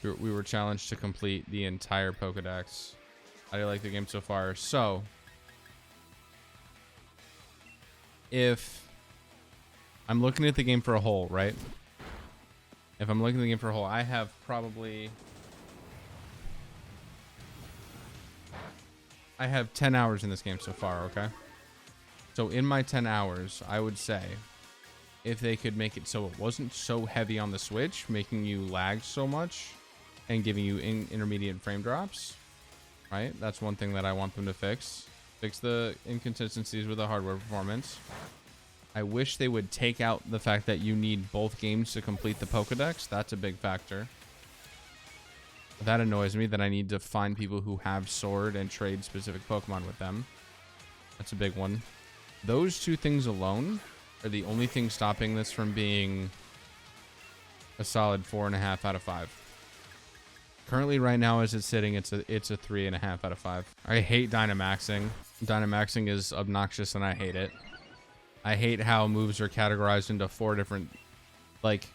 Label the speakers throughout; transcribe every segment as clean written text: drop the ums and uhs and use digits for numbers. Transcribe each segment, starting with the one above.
Speaker 1: We were challenged to complete the entire Pokedex. How do you like the game so far? So, if I'm looking at the game for a whole, right? If I'm looking at the game for a whole, I have probably... I have 10 hours in this game so far, okay? So in my 10 hours, I would say if they could make it so it wasn't so heavy on the Switch, making you lag so much and giving you intermediate frame drops, right? That's one thing that I want them to fix. Fix the inconsistencies with the hardware performance. I wish they would take out the fact that you need both games to complete the Pokedex. That's a big factor. That annoys me that I need to find people who have Sword and trade specific Pokemon with them. That's a big one. Those two things alone are the only thing stopping this from being a solid 4.5 out of 5. Currently, right now, as it's sitting, it's a 3.5 out of 5. I hate Dynamaxing. Dynamaxing is obnoxious, and I hate it. I hate how moves are categorized into 4 different... Like,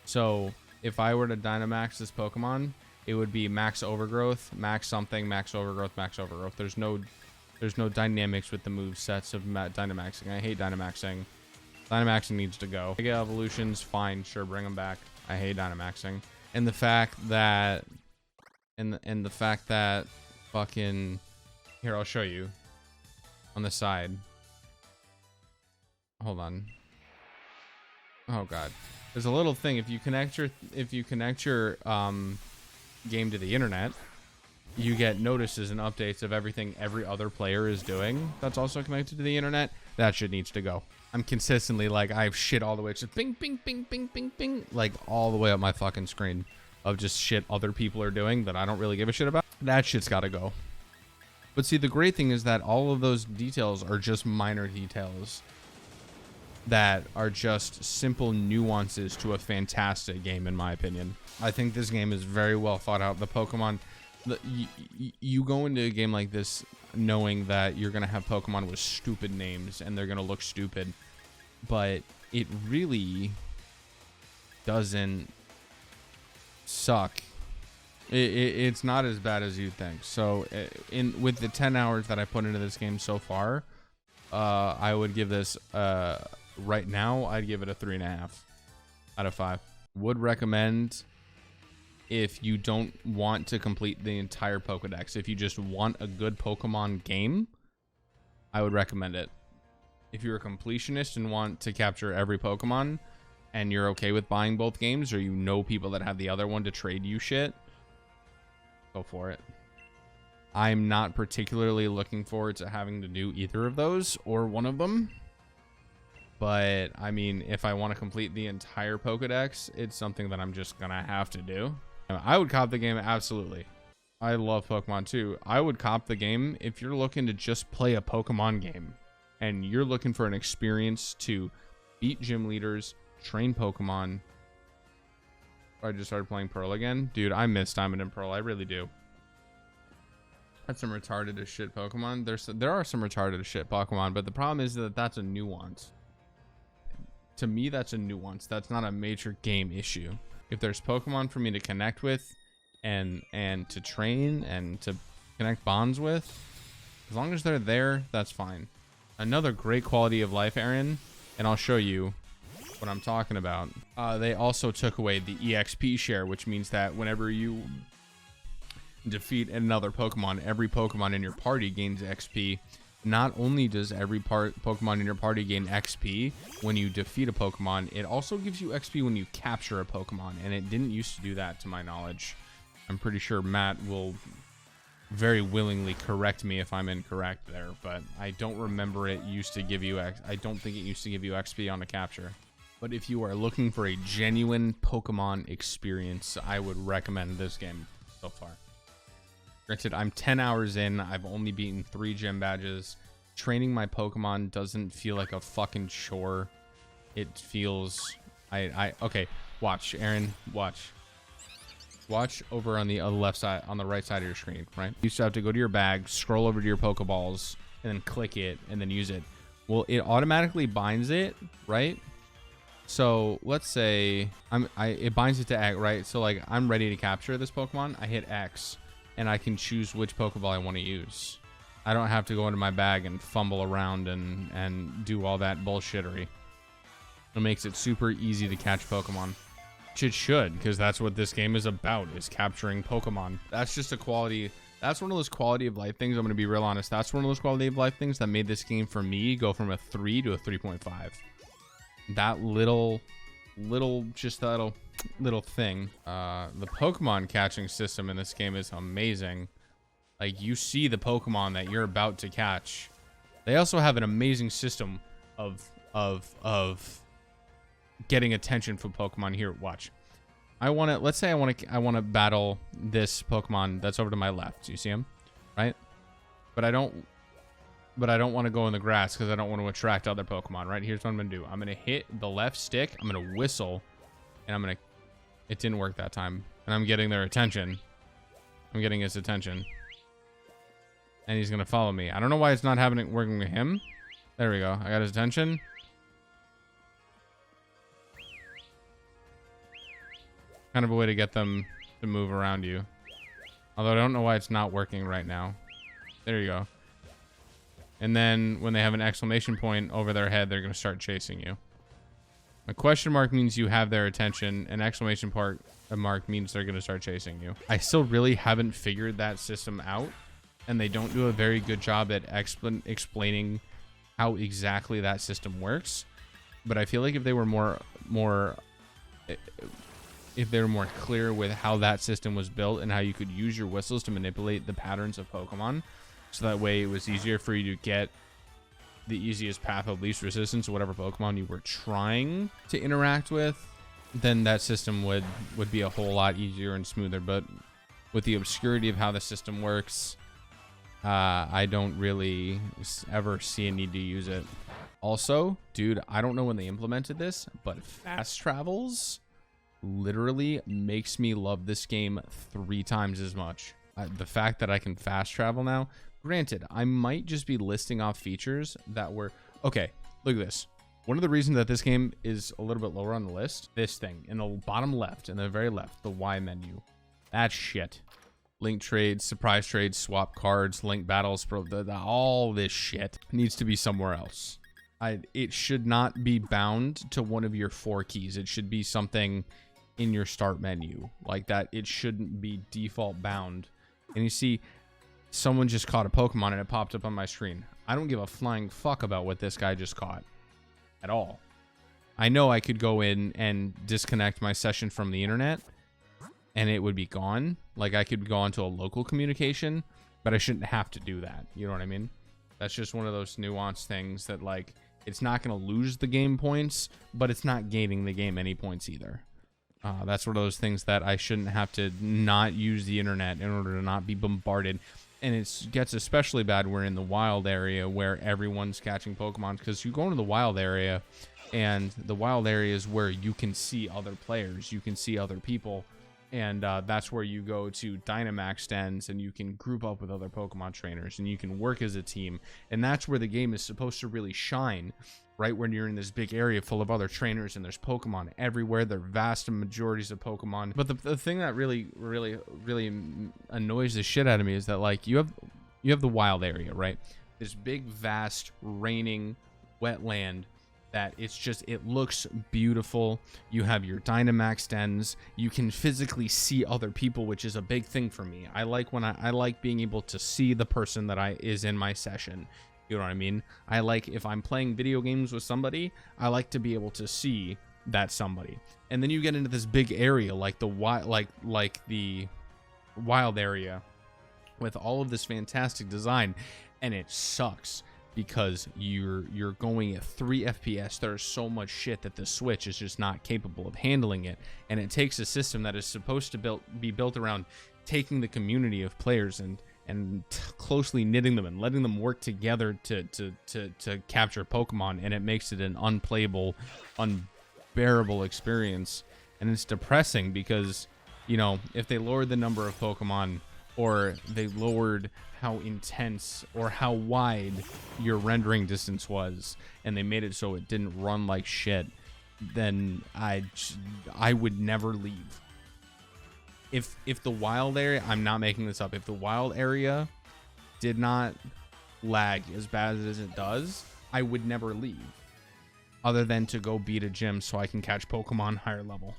Speaker 1: so if I were to Dynamax this Pokemon, it would be max overgrowth, max something, max overgrowth, max overgrowth. There's no dynamics with the move sets of Dynamaxing. I hate Dynamaxing. Dynamaxing needs to go. Mega evolutions, fine, sure, bring them back. I hate Dynamaxing. And the fact that and the fact that fucking here, I'll show you on the side. Hold on. Oh god. There's a little thing if you connect your game to the internet, you get notices and updates of everything every other player is doing that's also connected to the internet. That shit needs to go. I'm consistently like, I have shit all the way. It's just bing, bing, bing, bing, bing, bing. Like all the way up my fucking screen of just shit other people are doing that I don't really give a shit about. That shit's gotta go. But see, the great thing is that all of those details are just minor details that are just simple nuances to a fantastic game, in my opinion. I think this game is very well thought out. The Pokemon... You go into a game like this knowing that you're going to have Pokemon with stupid names and they're going to look stupid, but it really doesn't suck. It's not as bad as you think. So with the 10 hours that I put into this game so far, I would give this right now, I'd give it a 3.5 out of 5. Would recommend if you don't want to complete the entire Pokedex. If you just want a good Pokemon game, I would recommend it. If you're a completionist and want to capture every Pokemon and you're okay with buying both games, or you know people that have the other one to trade you shit, go for it. I'm not particularly looking forward to having to do either of those or one of them. But, I mean, if I want to complete the entire Pokedex, it's something that I'm just going to have to do. I would cop the game, absolutely. I love Pokemon too. I would cop the game if you're looking to just play a Pokemon game and you're looking for an experience to beat gym leaders, train Pokemon. I just started playing Pearl again. Dude, I miss Diamond and Pearl. I really do. That's some retarded as shit Pokemon. There are some retarded as shit Pokemon, but the problem is that that's a nuance. To me, that's a nuance. That's not a major game issue. If there's Pokemon for me to connect with and to train and to connect bonds with, as long as they're there, that's fine. Another great quality of life, Aaron, and I'll show you what I'm talking about. They also took away the EXP share, which means that whenever you defeat another Pokemon, every Pokemon in your party gains XP. Not only does every Pokemon in your party gain XP when you defeat a Pokemon, it also gives you XP when you capture a Pokemon, and it didn't used to do that to my knowledge. I'm pretty sure Matt will very willingly correct me if I'm incorrect there, but I don't remember it used to give you I don't think it used to give you XP on a capture. But if you are looking for a genuine Pokemon experience, I would recommend this game so far. Granted, I'm 10 hours in. I've only beaten 3 gym badges. Training my Pokemon doesn't feel like a fucking chore. It feels... Okay, watch, Aaron. Watch. Watch over on the left side, on the right side of your screen, right? You used to have to go to your bag, scroll over to your Pokeballs, and then click it, and then use it. Well, it automatically binds it, right? So let's say it binds it to X, right? So like I'm ready to capture this Pokemon. I hit X and I can choose which Pokeball I want to use. I don't have to go into my bag and fumble around and do all that bullshittery. It makes it super easy to catch Pokemon. Which it should, because that's what this game is about, is capturing Pokemon. That's just a quality. That's one of those quality of life things. I'm going to be real honest. That's one of those quality of life things that made this game for me go from a 3 to a 3.5. That little thing. The Pokemon catching system in this game is amazing. Like, you see the Pokemon that you're about to catch. They also have an amazing system of getting attention from Pokemon. Here, watch. Let's say I want to battle this Pokemon that's over to my left. You see him? Right? But I don't want to go in the grass because I don't want to attract other Pokemon, right? Here's what I'm going to do. I'm going to hit the left stick. I'm going to whistle. And it didn't work that time. And I'm getting their attention. I'm getting his attention. And he's going to follow me. I don't know why it's not working with him. There we go. I got his attention. Kind of a way to get them to move around you. Although I don't know why it's not working right now. There you go. And then when they have an exclamation point over their head, they're going to start chasing you. A question mark means you have their attention. An exclamation mark means they're going to start chasing you. I still really haven't figured that system out. And they don't do a very good job at explaining how exactly that system works. But I feel like if they were more clear with how that system was built and how you could use your whistles to manipulate the patterns of Pokemon, so that way it was easier for you to get the easiest path of least resistance to whatever Pokemon you were trying to interact with, then that system would be a whole lot easier and smoother. But with the obscurity of how the system works, I don't really ever see a need to use it. Also, dude, I don't know when they implemented this, but fast travels literally makes me love this game 3 times as much. The fact that I can fast travel now, granted, I might just be listing off features that were... Okay, look at this. One of the reasons that this game is a little bit lower on the list, this thing in the bottom left, in the very left, the Y menu. That shit. Link trades, surprise trades, swap cards, link battles, all this shit needs to be somewhere else. It should not be bound to one of your 4 keys. It should be something in your start menu like that. It shouldn't be default bound. And you see, someone just caught a Pokemon and it popped up on my screen. I don't give a flying fuck about what this guy just caught at all. I know I could go in and disconnect my session from the internet and it would be gone. Like, I could go onto a local communication, but I shouldn't have to do that. You know what I mean? That's just one of those nuanced things that, like, it's not going to lose the game points, but it's not gaining the game any points either. That's one of those things that I shouldn't have to not use the internet in order to not be bombarded. And it gets especially bad we're in the wild area where everyone's catching Pokemon, because you go into the wild area, and the wild area is where you can see other players, you can see other people, and that's where you go to Dynamax dens and you can group up with other Pokemon trainers and you can work as a team. And that's where the game is supposed to really shine, right? When you're in this big area full of other trainers and there's Pokemon everywhere. They're vast majorities of Pokemon. But the thing that really annoys the shit out of me is that, like, you have the wild area, right? This big, vast, raining wetland that it looks beautiful. You have your Dynamax dens. You can physically see other people, which is a big thing for me. I like being able to see the person that is in my session. You know what I mean? I like, if I'm playing video games with somebody, I like to be able to see that somebody. And then you get into this big area like the wild area with all of this fantastic design, and it sucks because you're going at 3 FPS. There's so much shit that the Switch is just not capable of handling it, and it takes a system that is supposed to be built around taking the community of players and closely knitting them and letting them work together to capture Pokemon, and it makes it an unplayable, unbearable experience. And it's depressing because, you know, if they lowered the number of Pokemon, or they lowered how intense or how wide your rendering distance was, and they made it so it didn't run like shit, then I would never leave. If the wild area, I'm not making this up, if the wild area did not lag as bad as it does, I would never leave, other than to go beat a gym so I can catch Pokemon higher level.